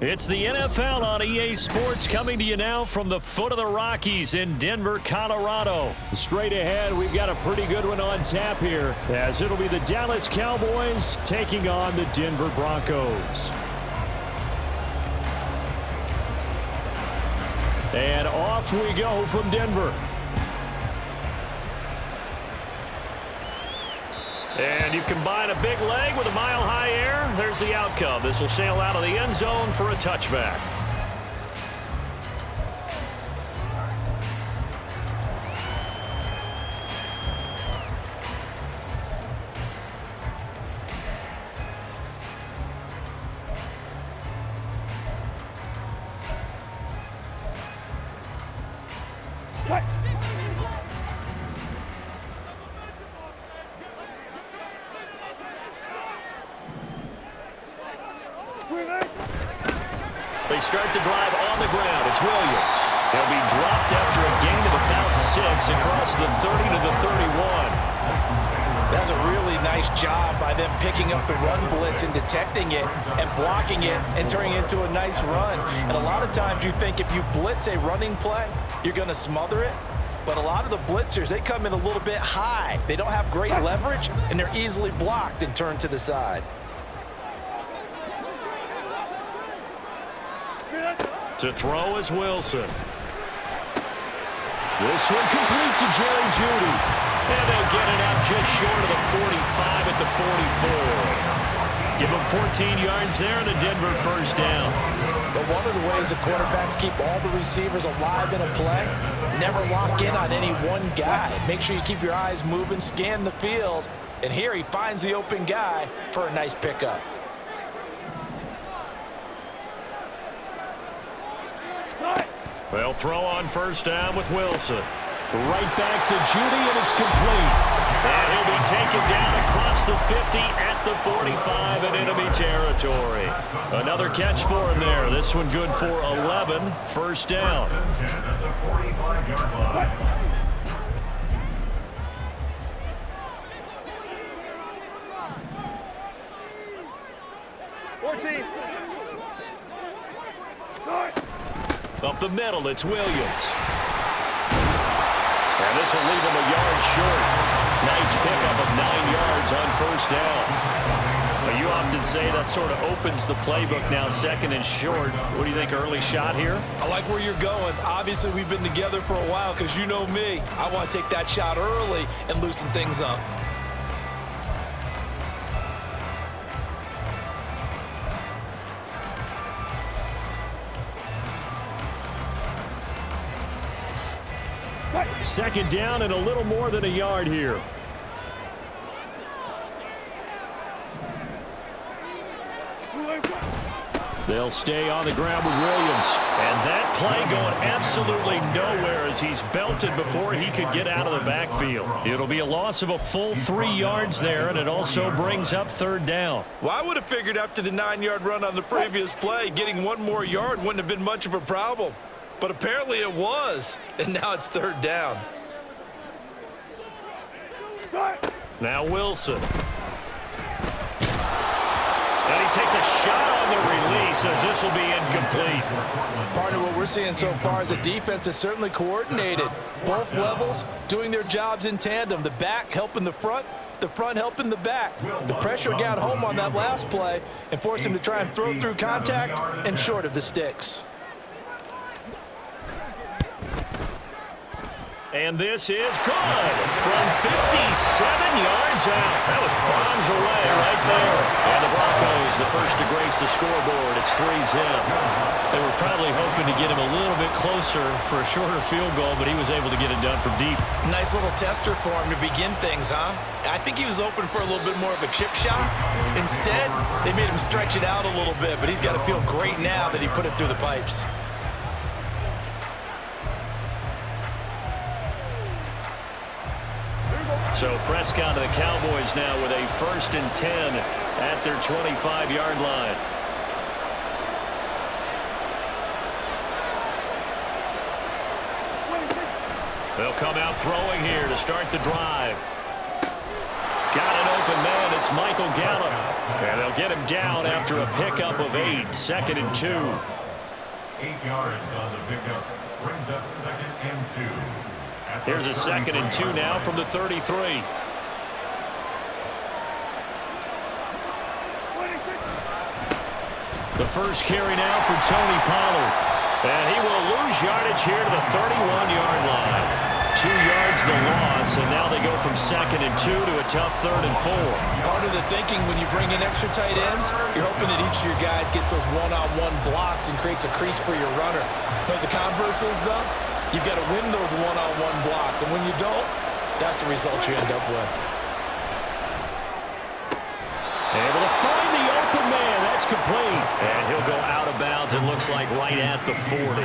It's the NFL on EA Sports coming to you now from the foot of the Rockies in Denver, Colorado. Straight ahead, we've got a pretty good one on tap here, as it'll be the Dallas Cowboys taking on the Denver Broncos. And off we go from Denver. And you combine a big leg with a mile-high air. There's the outcome. This will sail out of the end zone for a touchback. They start the drive on the ground. It's Williams. He'll be dropped after a gain of about 6 across the 30 to the 31. That's a really nice job by them picking up the run blitz and detecting it and blocking it and turning it into a nice run. And a lot of times you think if you blitz a running play, you're going to smother it. But a lot of the blitzers, they come in a little bit high. They don't have great leverage, and they're easily blocked and turned to the side. To throw is Wilson. This one complete to Jerry Jeudy. And they'll get it out just short of the 45 at the 44. Give them 14 yards there and a Denver first down. But one of the ways the quarterbacks keep all the receivers alive in a play, never lock in on any one guy. Make sure you keep your eyes moving, scan the field. And here he finds the open guy for a nice pickup. They'll throw on first down with Wilson. Right back to Jeudy, and it's complete. And he'll be taken down across the 50 at the 45 in enemy territory. Another catch for him there. This one good for 11. First down. Up the middle, it's Williams. And this will leave him a yard short. Nice pickup of 9 yards on first down. Well, you often say that sort of opens the playbook now, second and short. What do you think, early shot here? I like where you're going. Obviously, we've been together for a while because you know me. I want to take that shot early and loosen things up. Second down and a little more than a yard here. They'll stay on the ground with Williams. And that play going absolutely nowhere as he's belted before he could get out of the backfield. It'll be a loss of a full 3 yards there, and it also brings up third down. Well, I would have figured after the 9-yard run on the previous play, getting 1 more yard wouldn't have been much of a problem. But apparently it was, and now it's third down. Now Wilson. And he takes a shot on the release as this will be incomplete. Partner, what we're seeing so far is the defense is certainly coordinated. Both levels doing their jobs in tandem. The back helping the front helping the back. The pressure got home on that last play and forced him to try and throw through contact and short of the sticks. And this is good from 57 yards out. That was bombs away right there. And the Broncos, the first to grace the scoreboard. It's 3-zip. They were probably hoping to get him a little bit closer for a shorter field goal, but he was able to get it done from deep. Nice little tester for him to begin things, huh? I think he was open for a little bit more of a chip shot. Instead, they made him stretch it out a little bit, but he's got to feel great now that he put it through the pipes. So Prescott and the Cowboys now with a 1st and 10 at their 25-yard line. They'll come out throwing here to start the drive. Got an open man. It's Michael Gallup. And they'll get him down after a pickup of 8. 2nd and 2. 8 yards on the pickup. Brings up 2nd and 2. Here's a 2nd and 2 now from the 33. The first carry now for Tony Pollard. And he will lose yardage here to the 31-yard line. 2 yards the loss, and now they go from 2nd and 2 to a tough 3rd and 4. Part of the thinking when you bring in extra tight ends, you're hoping that each of your guys gets those one-on-one blocks and creates a crease for your runner. But the converse is, though, you've got to win those one-on-one blocks, and when you don't, that's the result you end up with. Able to find the open man. That's complete. And he'll go out of bounds, it looks like, right at the 40.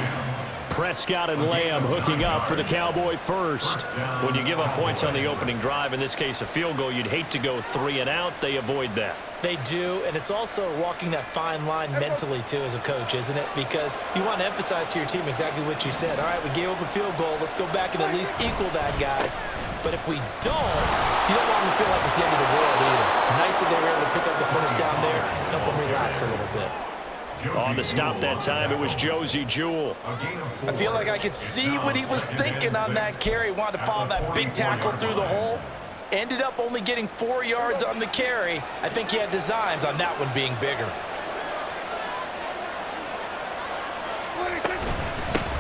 Prescott and Lamb hooking up for the Cowboy first. When you give up points on the opening drive, in this case a field goal, you'd hate to go 3 and out. They avoid that. They do, and it's also walking that fine line mentally, too, as a coach, isn't it? Because you want to emphasize to your team exactly what you said. All right, we gave up a field goal. Let's go back and at least equal that, guys. But if we don't, you don't want them to feel like it's the end of the world either. Nice that they were able to pick up the first down there, help them relax a little bit. On the stop that time, it was Josie Jewell. I feel like I could see what he was thinking on that carry. Wanted to follow that big tackle through the hole. Ended up only getting 4 yards on the carry. I think he had designs on that one being bigger.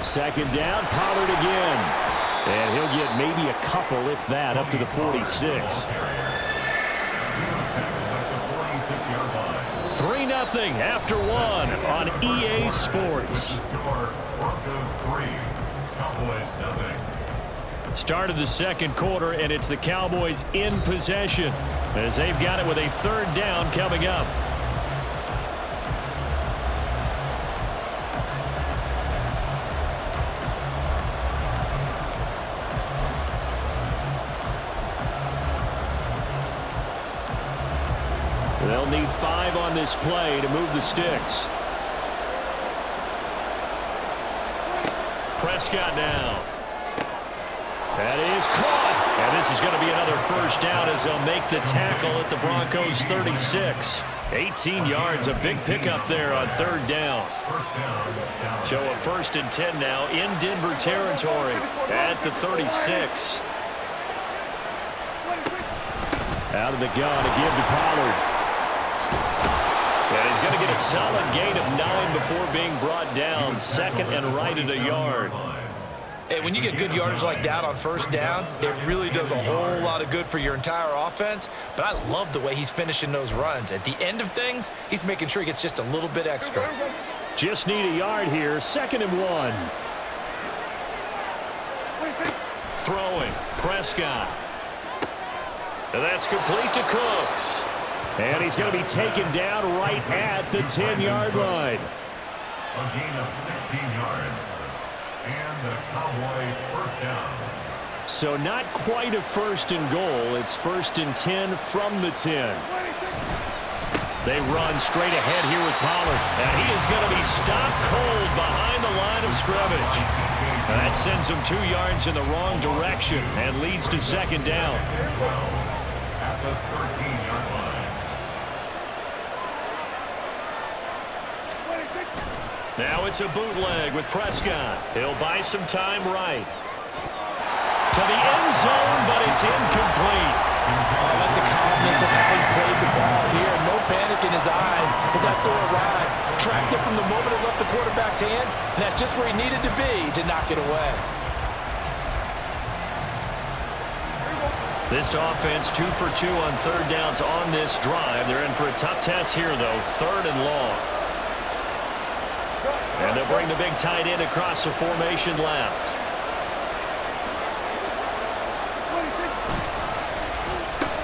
2nd down, Pollard again. And he'll get maybe a couple, if that, up to the 46. 3-0 after 1 on EA Sports. Start of the 2nd quarter, and it's the Cowboys in possession as they've got it with a 3rd down coming up. They'll need 5 on this play to move the sticks. Prescott now. That is caught. And this is going to be another 1st down as they'll make the tackle at the Broncos' 36. 18 yards, a big pickup there on 3rd down. So a 1st and 10 now in Denver territory at the 36. Out of the gun to give to Pollard. And he's going to get a solid gain of 9 before being brought down. 2nd and right at a yard. Hey, when you get good yardage like that on 1st down, it really does a whole lot of good for your entire offense. But I love the way he's finishing those runs. At the end of things, he's making sure he gets just a little bit extra. Just need a yard here. 2nd and 1. Throwing. Prescott. And that's complete to Cooks. And he's going to be taken down right at the 10-yard line. A gain of 16 yards. And the Cowboy 1st down. So not quite a 1st and goal. It's 1st and 10 from the 10. They run straight ahead here with Pollard. And he is going to be stopped cold behind the line of scrimmage. That sends him 2 yards in the wrong direction and leads to 2nd down. At the 13-yard line. Now it's a bootleg with Prescott. He'll buy some time right. To the end zone, but it's incomplete. I like the calmness of how he played the ball here. No panic in his eyes as that throw arrived. Tracked it from the moment it left the quarterback's hand, and that's just where he needed to be to knock it away. This offense 2 for 2 on 3rd downs on this drive. They're in for a tough test here, though. 3rd and long. And they'll bring the big tight end across the formation left.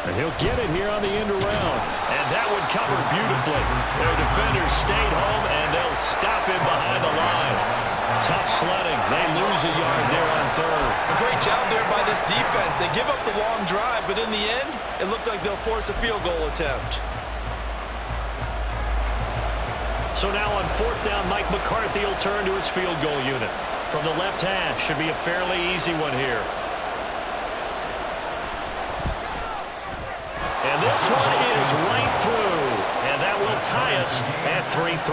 And he'll get it here on the end around. And that would cover beautifully. Their defenders stayed home, and they'll stop him behind the line. Tough sledding. They lose a yard there on 3rd. A great job there by this defense. They give up the long drive, but in the end, it looks like they'll force a field goal attempt. So now on 4th down, Mike McCarthy will turn to his field goal unit. From the left hash, should be a fairly easy one here. this one is right through, and that will tie us at 3-3.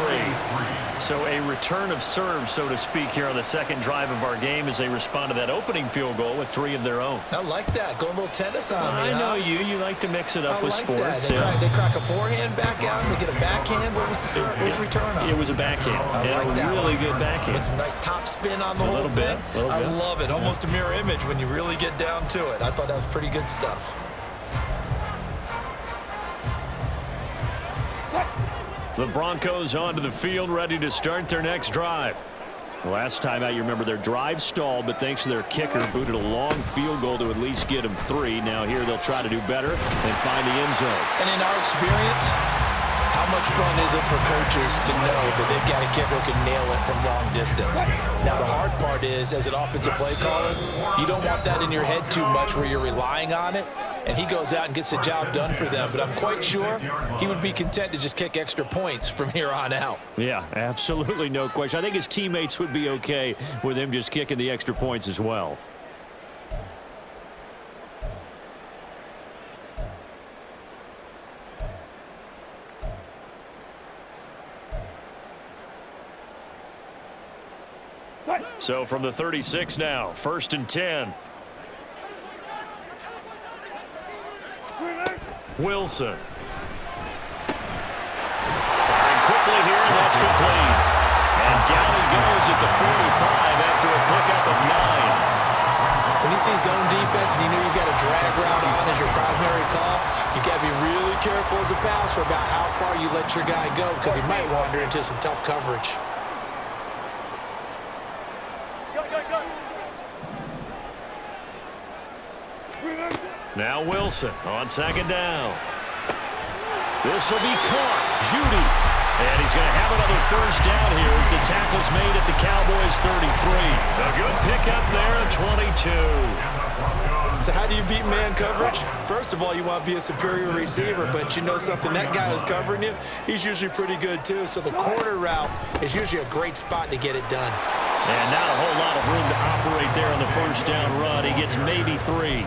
So a return of serve, so to speak, here on the second drive of our game as they respond to that opening field goal with 3 of their own. I like that. Going a little tennis on me, I know you like to mix it up with like sports. That. They crack a forehand back out, and they get a backhand. What was the return on? It was a backhand. I like that. Really good backhand. With some nice top spin on the whole thing. I love it. Almost a mirror image when you really get down to it. I thought that was pretty good stuff. The Broncos onto the field, ready to start their next drive. Last time out, you remember their drive stalled, but thanks to their kicker, booted a long field goal to at least get them 3. Now here they'll try to do better and find the end zone. And in our experience, how much fun is it for coaches to know that they've got a kicker who can nail it from long distance? Now the hard part is, as an offensive play caller, you don't want that in your head too much where you're relying on it. And he goes out and gets the job done for them. But I'm quite sure he would be content to just kick extra points from here on out. Yeah, absolutely no question. I think his teammates would be okay with him just kicking the extra points as well. So from the 36 now, 1st and 10. Wilson. Firing quickly here, and that's complete. And down he goes at the 45 after a pickup of 9. When you see zone defense and you know you've got a drag route on as your primary call, you got to be really careful as a passer about how far you let your guy go because he might wander into some tough coverage. Now Wilson on 2nd down. This will be caught. Judy. And he's going to have another 1st down here as the tackle's made at the Cowboys' 33. A good pickup there at 22. So how do you beat man coverage? First of all, you want to be a superior receiver, but you know something, that guy who's covering you, he's usually pretty good too. So the corner route is usually a great spot to get it done. And not a whole lot of room to operate there on the 1st down run. He gets maybe 3.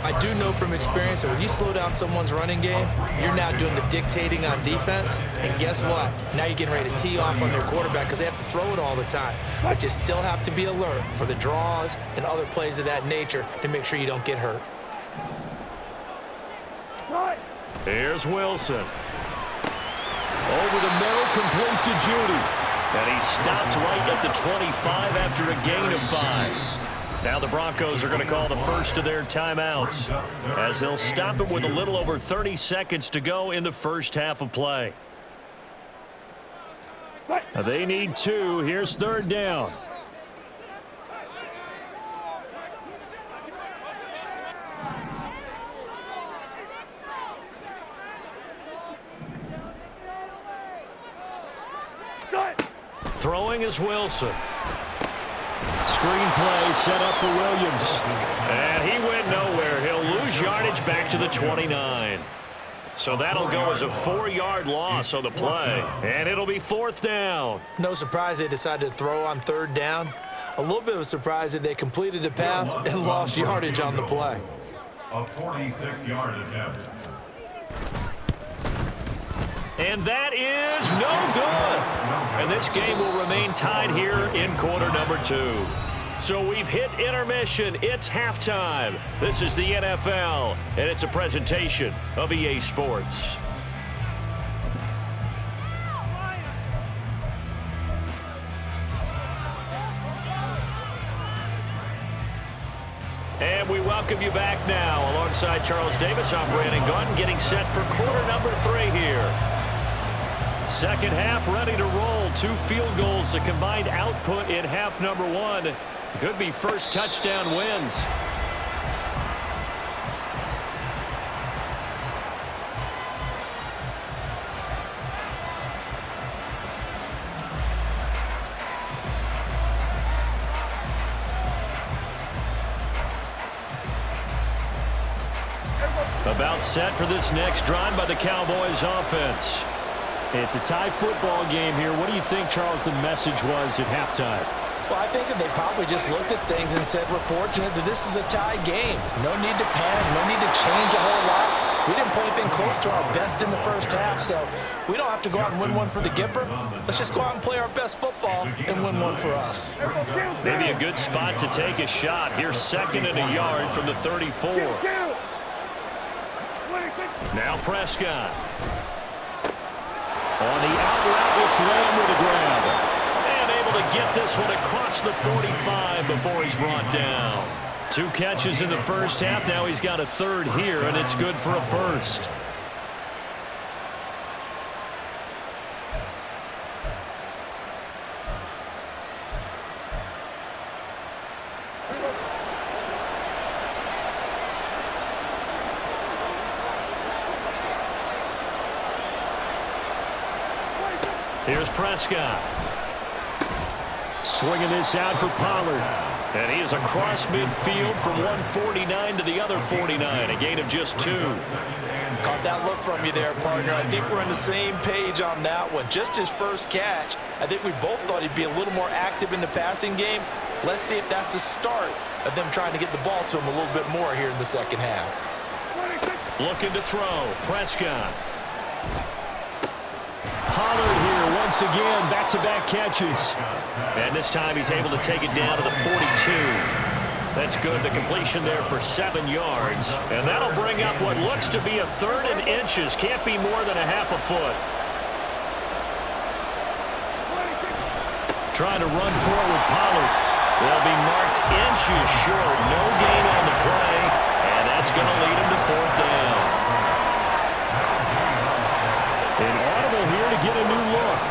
I do know from experience that when you slow down someone's running game, you're now doing the dictating on defense. And guess what? Now you're getting ready to tee off on their quarterback because they have to throw it all the time. But you still have to be alert for the draws and other plays of that nature to make sure you don't get hurt. Here's Wilson. Over the middle, complete to Judy. And he stopped right at the 25 after a gain of 5. Now the Broncos are going to call the first of their timeouts as they'll stop it with a little over 30 seconds to go in the first half of play. They need 2. Here's 3rd down. Throwing is Wilson. Screen play set up for Williams. And he went nowhere. He'll lose yardage back to the 29. So that'll go as a 4-yard loss on the play. And it'll be 4th down. No surprise they decided to throw on 3rd down. A little bit of a surprise that they completed the pass and lost yardage on the play. A 46-yard attempt. And that is no good. And this game will remain tied here in quarter number 2. So we've hit intermission. It's halftime. This is the NFL, and it's a presentation of EA Sports. And we welcome you back now. Alongside Charles Davis, I'm Brandon Gunn, getting set for quarter number 3 here. Second half ready to roll. 2 field goals, the combined output in half number 1. Could be first touchdown wins. About set for this next drive by the Cowboys offense. It's a tie football game here. What do you think, Charles, the message was at halftime? Well, I think that they probably just looked at things and said, we're fortunate that this is a tie game. No need to panic, no need to change a whole lot. We didn't play anything close to our best in the first half, so we don't have to go out and win one for the Gipper. Let's just go out and play our best football and win one for us. Maybe a good spot to take a shot. Here's 2nd and a yard from the 34. Now Prescott. On the out route, it's Lamb with a grab. And able to get this one across the 45 before he's brought down. 2 catches in the first half. Now he's got a 3rd here, and it's good for a 1st. Here's Prescott. Swinging this out for Pollard. And he is across midfield from 149 to the other 49. A gain of just 2. Caught that look from you there, partner. I think we're on the same page on that one. Just his first catch. I think we both thought he'd be a little more active in the passing game. Let's see if that's the start of them trying to get the ball to him a little bit more here in the second half. Looking to throw. Prescott. Pollard here once again, back-to-back catches. And this time he's able to take it down to the 42. That's good. The completion there for 7 yards. And that'll bring up what looks to be a 3rd and inches. Can't be more than a half a foot. Trying to run forward with Pollard. They'll be marked inches short. No gain on the play. And that's going to lead him to 4th down. An audible here to get a new look.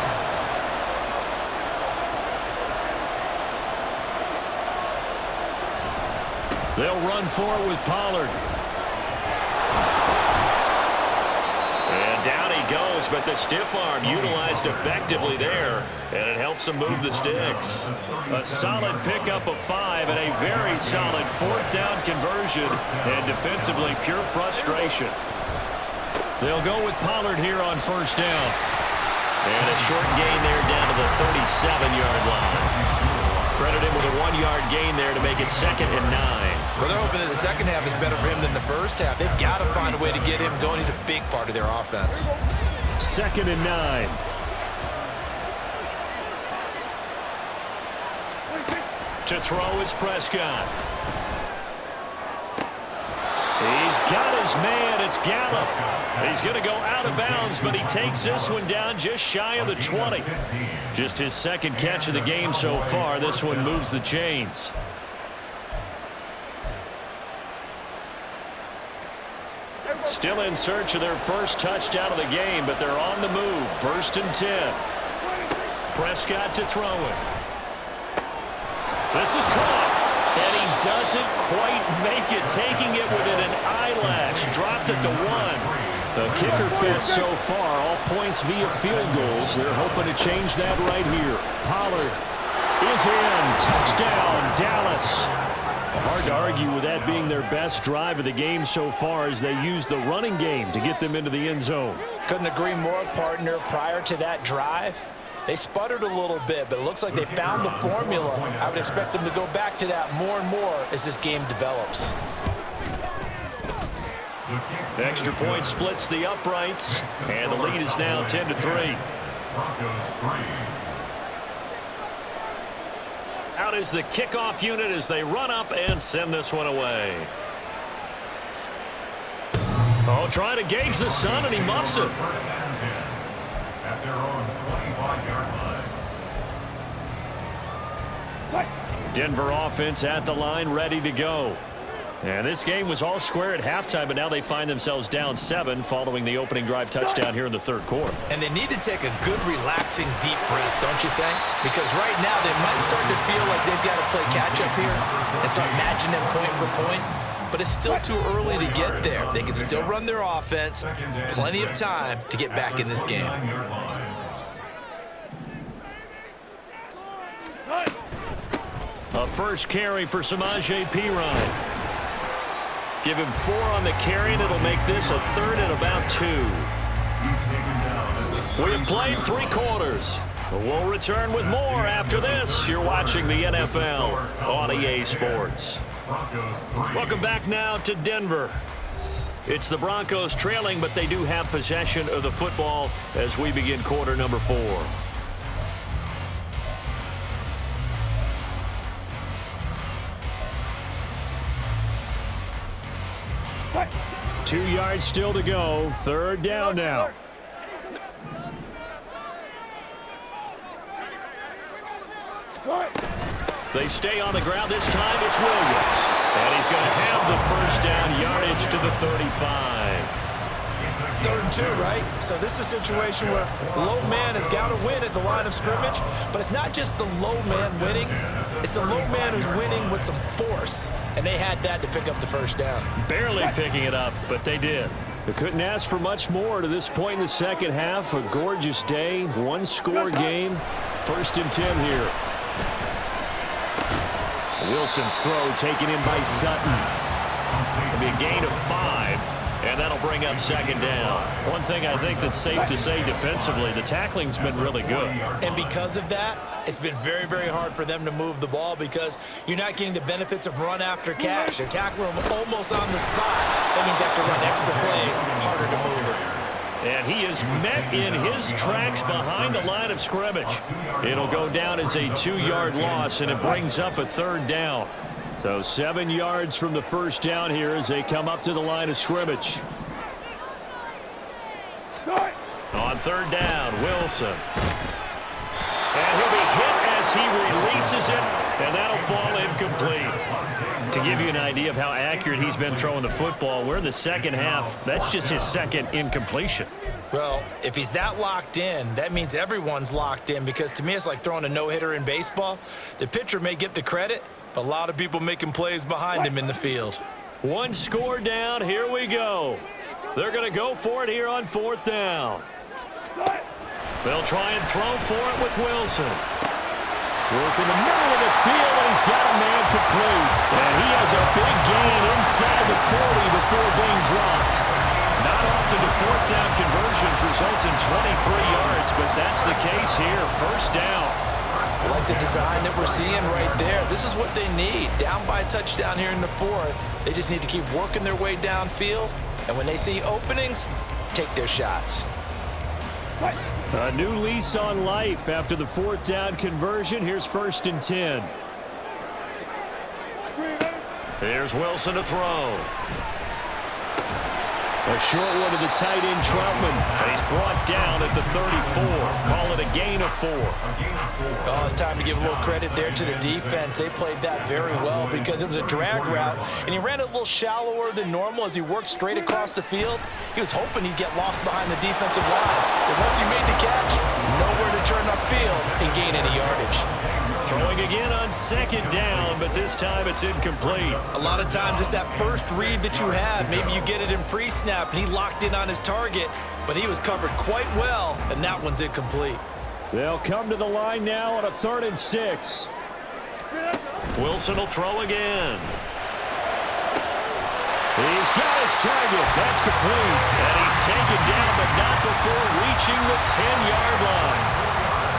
They'll run forward with Pollard. And down he goes, but the stiff arm utilized effectively there, and it helps him move the sticks. A solid pickup of 5 and a very solid 4th down conversion, and defensively pure frustration. They'll go with Pollard here on 1st down. And a short gain there down to the 37-yard line. Credit him with a 1-yard gain there to make it 2nd and 9. Well, they're hoping that the second half is better for him than the first half. They've got to find a way to get him going. He's a big part of their offense. 2nd and 9. To throw is Prescott. He's got his man. It's Gallup. He's going to go out of bounds, but he takes this one down just shy of the 20. Just his 2nd catch of the game so far. This one moves the chains. Still in search of their first touchdown of the game, but they're on the move. 1st and 10. Prescott to throw it. This is caught. And he doesn't quite make it, taking it within an eyelash. Dropped at the 1. A kicker fest so far, all points via field goals. They're hoping to change that right here. Pollard is in. Touchdown, Dallas. Hard to argue with that being their best drive of the game so far as they use the running game to get them into the end zone. Couldn't agree more, partner. Prior to that drive, they sputtered a little bit, but it looks like they found the formula. I would expect them to go back to that more and more as this game develops. The extra point splits the uprights, and the lead is now 10-3. Out is the kickoff unit as they run up and send this one away. Oh, trying to gauge the sun, and he muffs it. At their own 25-yard line. Denver offense at the line, ready to go. And this game was all square at halftime, but now they find themselves down 7 following the opening drive touchdown here in the 3rd quarter. And they need to take a good, relaxing, deep breath, don't you think? Because right now they might start to feel like they've got to play catch-up here and start matching them point for point. But it's still too early to get there. They can still run their offense. Plenty of time to get back in this game. A first carry for Samaje Perine. Give him 4 on the carry, and it'll make this a 3rd and about 2. We have played 3 quarters. We'll return with more after this. You're watching the NFL on EA Sports. Welcome back now to Denver. It's the Broncos trailing, but they do have possession of the football as we begin quarter number 4. What? 2 yards still to go. Third down now. They stay on the ground. This time it's Williams. And he's going to have the first down, yardage to the 35. 3rd and 2, right? So this is a situation where low man has got to win at the line of scrimmage, but it's not just the low man winning. It's the low man who's winning with some force, and they had that to pick up the first down. Barely picking it up, but they did. They couldn't ask for much more to this point in the second half. A gorgeous day, one-score game. 1st and 10 here. Wilson's throw taken in by Sutton. It'll be a gain of 5, and that'll bring up 2nd down. One thing I think that's safe to say defensively, the tackling's been really good. And because of that, it's been very, very hard for them to move the ball because you're not getting the benefits of run after catch. They're tackling them almost on the spot. That means they have to run extra plays, harder to move it. And he is met in his tracks behind the line of scrimmage. It'll go down as a 2-yard loss, and it brings up a 3rd down. So 7 yards from the first down here as they come up to the line of scrimmage. On 3rd down, Wilson. And he'll be hit as he releases it, and that'll fall incomplete. To give you an idea of how accurate he's been throwing the football, we're in the second half. That's just his 2nd incompletion. Well, if he's that locked in, that means everyone's locked in, because to me it's like throwing a no-hitter in baseball. The pitcher may get the credit, but a lot of people making plays behind him in the field. 1 score down. Here we go. They're going to go for it here on 4th down. They'll try and throw for it with Wilson. Work in the middle of the field, and he's got a man complete. And he has a big gain inside the 40 before being dropped. Not often do 4th down conversions result in 23 yards, but that's the case here. 1st down. I like the design that we're seeing right there. This is what they need. Down by a touchdown here in the 4th. They just need to keep working their way downfield. And when they see openings, take their shots. A new lease on life after the 4th down conversion. Here's 1st and 10. Here's Wilson to throw. A short one to the tight end, Troutman. And he's brought down at the 34. Call it a gain of 4. Oh, it's time to give a little credit there to the defense. They played that very well because it was a drag route, and he ran a little shallower than normal as he worked straight across the field. He was hoping he'd get lost behind the defensive line. But once he made the catch, nowhere to turn upfield and gain any yardage. Throwing again on 2nd down, but this time it's incomplete. A lot of times it's that first read that you have. Maybe you get it in pre-snap, and he locked in on his target, but he was covered quite well, and that one's incomplete. They'll come to the line now on a 3rd and 6. Wilson will throw again. He's got his target. That's complete. And he's taken down, but not before reaching the 10-yard line.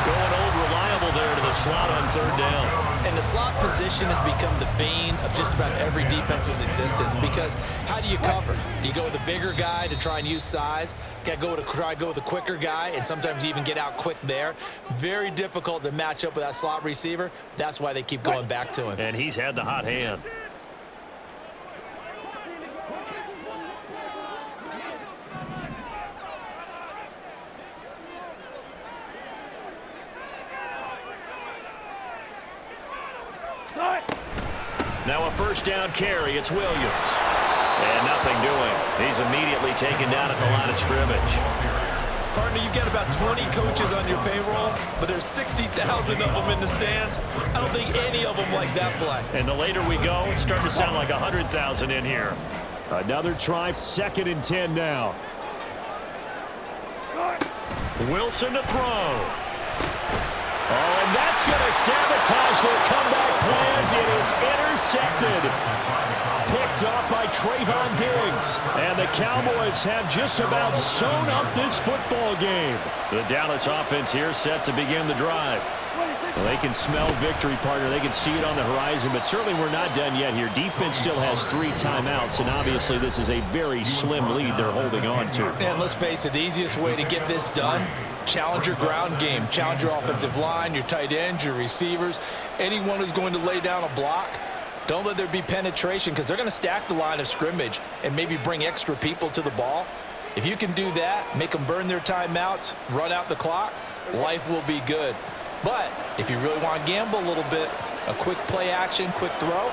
Going old reliable there to the slot on 3rd down. And the slot position has become the bane of just about every defense's existence, because how do you cover? Do you go with a bigger guy to try and use size? Try to go with a quicker guy, and sometimes you even get out quick there. Very difficult to match up with that slot receiver. That's why they keep going back to him. And he's had the hot hand. Now a 1st down carry. It's Williams. And nothing doing. He's immediately taken down at the line of scrimmage. Partner, you've got about 20 coaches on your payroll, but there's 60,000 of them in the stands. I don't think any of them like that play. And the later we go, it's starting to sound like 100,000 in here. Another try, 2nd and 10 now. Wilson to throw. Oh, and that's going to sabotage their comeback plans. It is intercepted. Picked off by Trayvon Diggs. And the Cowboys have just about sewn up this football game. The Dallas offense here set to begin the drive. Well, they can smell victory, partner. They can see it on the horizon, but certainly we're not done yet here. Defense still has 3 timeouts, and obviously this is a very slim lead they're holding on to. And let's face it, the easiest way to get this done, challenge your ground game. Challenge your offensive line, your tight ends, your receivers, anyone who's going to lay down a block. Don't let there be penetration because they're going to stack the line of scrimmage and maybe bring extra people to the ball. If you can do that, make them burn their timeouts, run out the clock, life will be good. But if you really want to gamble a little bit, a quick play action, quick throw,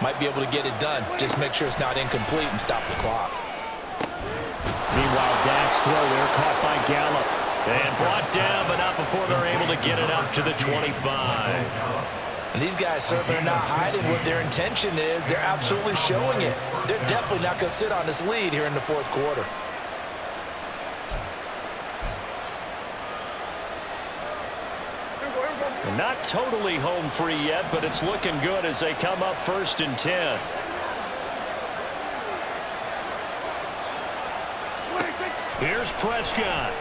might be able to get it done. Just make sure it's not incomplete and stop the clock. Meanwhile, Dak's throw there caught by Gallup. And brought down, but not before they're able to get it up to the 25. And these guys certainly are not hiding what their intention is. They're absolutely showing it. They're definitely not going to sit on this lead here in the fourth quarter. Not totally home free yet, but it's looking good as they come up 1st and 10. Here's Prescott.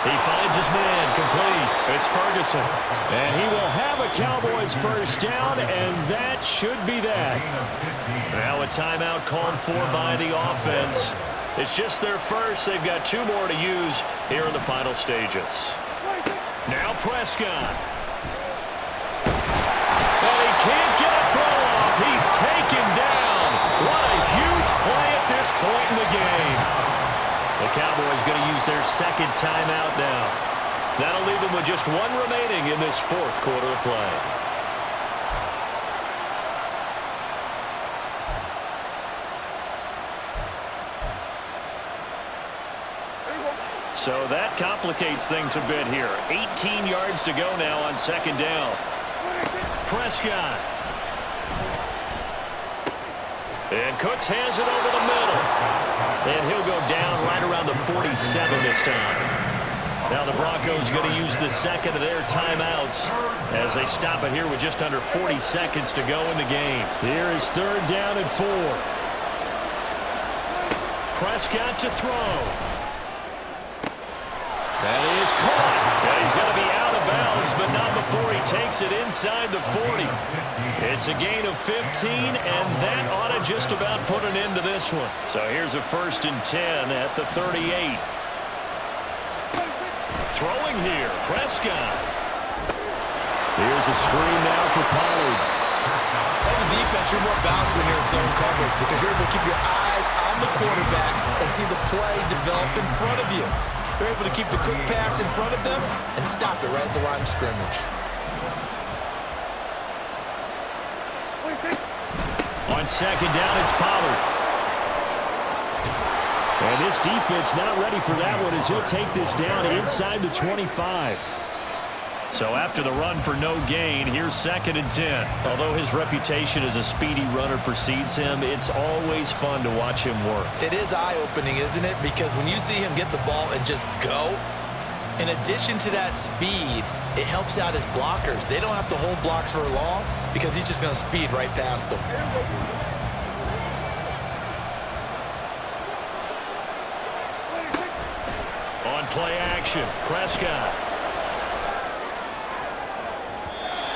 He finds his man complete. It's Ferguson. And he will have a Cowboys first down, and that should be that. Now a timeout called for by the offense. It's just their first. They've got 2 more to use here in the final stages. Now Prescott. And he can't get a throw off. He's taken down. What a huge play at this point in the game. The Cowboys going to use their 2nd timeout now. That'll leave them with just 1 remaining in this 4th quarter of play. So that complicates things a bit here. 18 yards to go now on 2nd down. Prescott. And Cooks has it over the middle. And he'll go down right around the 47 this time. Now the Broncos going to use the 2nd of their timeouts as they stop it here with just under 40 seconds to go in the game. Here is 3rd down and 4. Prescott to throw. That is caught. And he's going to be out of bounds, but not before he takes it inside the 40. It's a gain of 15, and that ought to just about put an end to this one. So here's a 1st and 10 at the 38. Throwing here, Prescott. Here's a screen now for Pollard. As a defense, you're more balanced when you're in zone coverage because you're able to keep your eyes on the quarterback and see the play develop in front of you. They're able to keep the quick pass in front of them and stop it right at the line of scrimmage. On 2nd down, it's Pollard. And this defense not ready for that one as he'll take this down inside the 25. So after the run for no gain, here's 2nd and 10. Although his reputation as a speedy runner precedes him, it's always fun to watch him work. It is eye-opening, isn't it? Because when you see him get the ball and just go, in addition to that speed, it helps out his blockers. They don't have to hold blocks for long because he's just going to speed right past them. On play action, Prescott.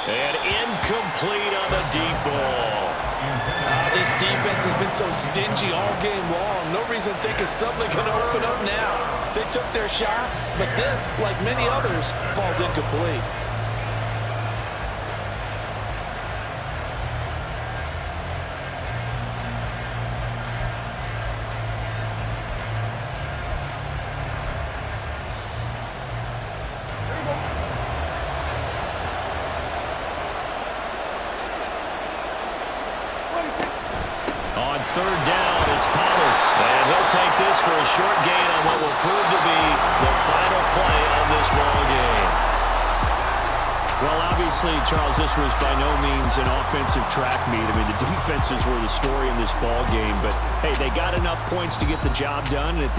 And incomplete on the deep ball. This defense has been so stingy all game long. No reason to think it's suddenly going to open up now. They took their shot, but this, like many others, falls incomplete. On 3rd down, it's Pollard. And he'll take this for a short gain on what will prove to be the final play of this ball game. Well, obviously, Charles, this was by no means an offensive track meet. I mean, the defenses were the story in this ball game. But, hey, they got enough points to get the job done. And